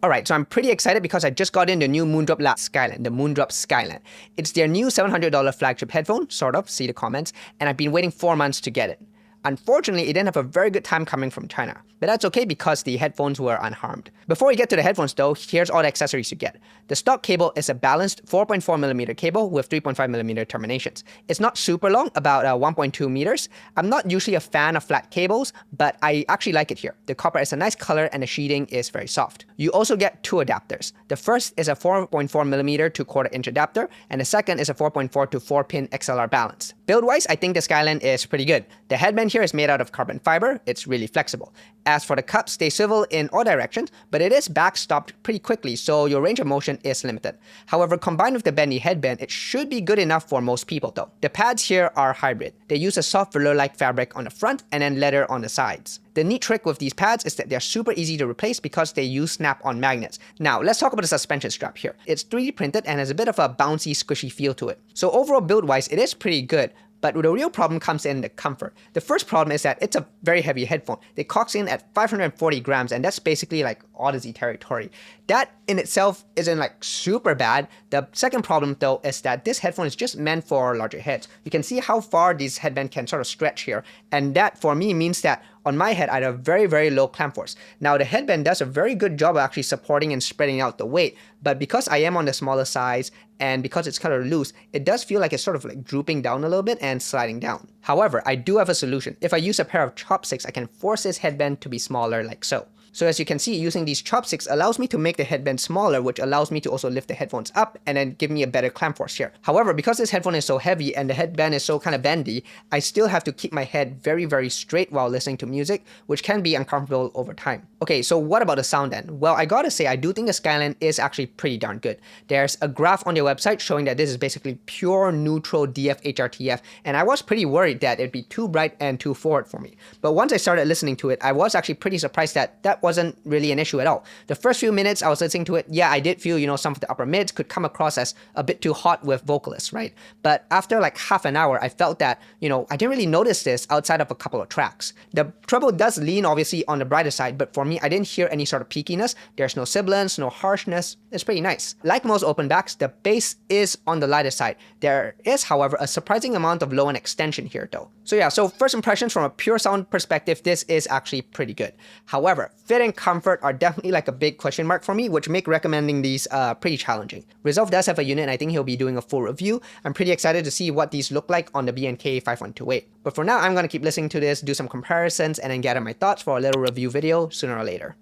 Alright, so I'm pretty excited because I just got in the new MoonDrop Skyland, the MoonDrop Skyland. It's their new $700 flagship headphone, sort of, see the comments, and I've been waiting 4 months to get it. Unfortunately, it didn't have a very good time coming from China, but that's okay because the headphones were unharmed. Before we get to the headphones though, here's all the accessories you get. The stock cable is a balanced 4.4mm cable with 3.5mm terminations. It's not super long, about 1.2 meters. I'm not usually a fan of flat cables, but I actually like it here. The copper is a nice color and the sheeting is very soft. You also get two adapters. The first is a 4.4mm to 1/4 inch adapter, and the second is a 4.4 to 4-pin XLR balance. Build-wise, I think the Skyland is pretty good. The headband here is made out of carbon fiber. It's really flexible. As for the cups, they swivel in all directions, but it is backstopped pretty quickly, so your range of motion is limited. However, combined with the bendy headband, it should be good enough for most people though. The pads here are hybrid. They use a soft velour-like fabric on the front and then leather on the sides. The neat trick with these pads is that they're super easy to replace because they use snap-on magnets. Now, let's talk about the suspension strap here. It's 3D printed and has a bit of a bouncy, squishy feel to it. So overall build-wise, it is pretty good. But the real problem comes in the comfort. The first problem is that it's a very heavy headphone. It clocks in at 540 grams, and that's basically like Odyssey territory. That in itself isn't like super bad. The second problem though is that this headphone is just meant for larger heads. You can see how far this headband can sort of stretch here, and that for me means that on my head, I have a very, very low clamp force. Now, the headband does a very good job of actually supporting and spreading out the weight, but because I am on the smaller size and because it's kind of loose, it does feel like it's sort of like drooping down a little bit and sliding down. However, I do have a solution. If I use a pair of chopsticks, I can force this headband to be smaller like so. So as you can see, using these chopsticks allows me to make the headband smaller, which allows me to also lift the headphones up and then give me a better clamp force here. However, because this headphone is so heavy and the headband is so kind of bendy, I still have to keep my head very, very straight while listening to music, which can be uncomfortable over time. Okay, so what about the sound then? Well, I gotta say, I do think the Skyland is actually pretty darn good. There's a graph on their website showing that this is basically pure neutral DF HRTF, and I was pretty worried that it'd be too bright and too forward for me. But once I started listening to it, I was actually pretty surprised that that wasn't really an issue at all. The first few minutes I was listening to it, yeah, I did feel, some of the upper mids could come across as a bit too hot with vocalists, right? But after like half an hour, I felt that, I didn't really notice this outside of a couple of tracks. The treble does lean obviously on the brighter side, but for me, I didn't hear any sort of peakiness. There's no sibilance, no harshness. It's pretty nice. Like most open backs, the bass is on the lighter side. There is, however, a surprising amount of low end extension here though. So yeah, so first impressions from a pure sound perspective, this is actually pretty good. However, fit and comfort are definitely like a big question mark for me, which make recommending these pretty challenging. Resolve does have a unit and I think he'll be doing a full review. I'm pretty excited to see what these look like on the B&K 5128. But for now, I'm going to keep listening to this, do some comparisons, and then gather my thoughts for a little review video sooner or later.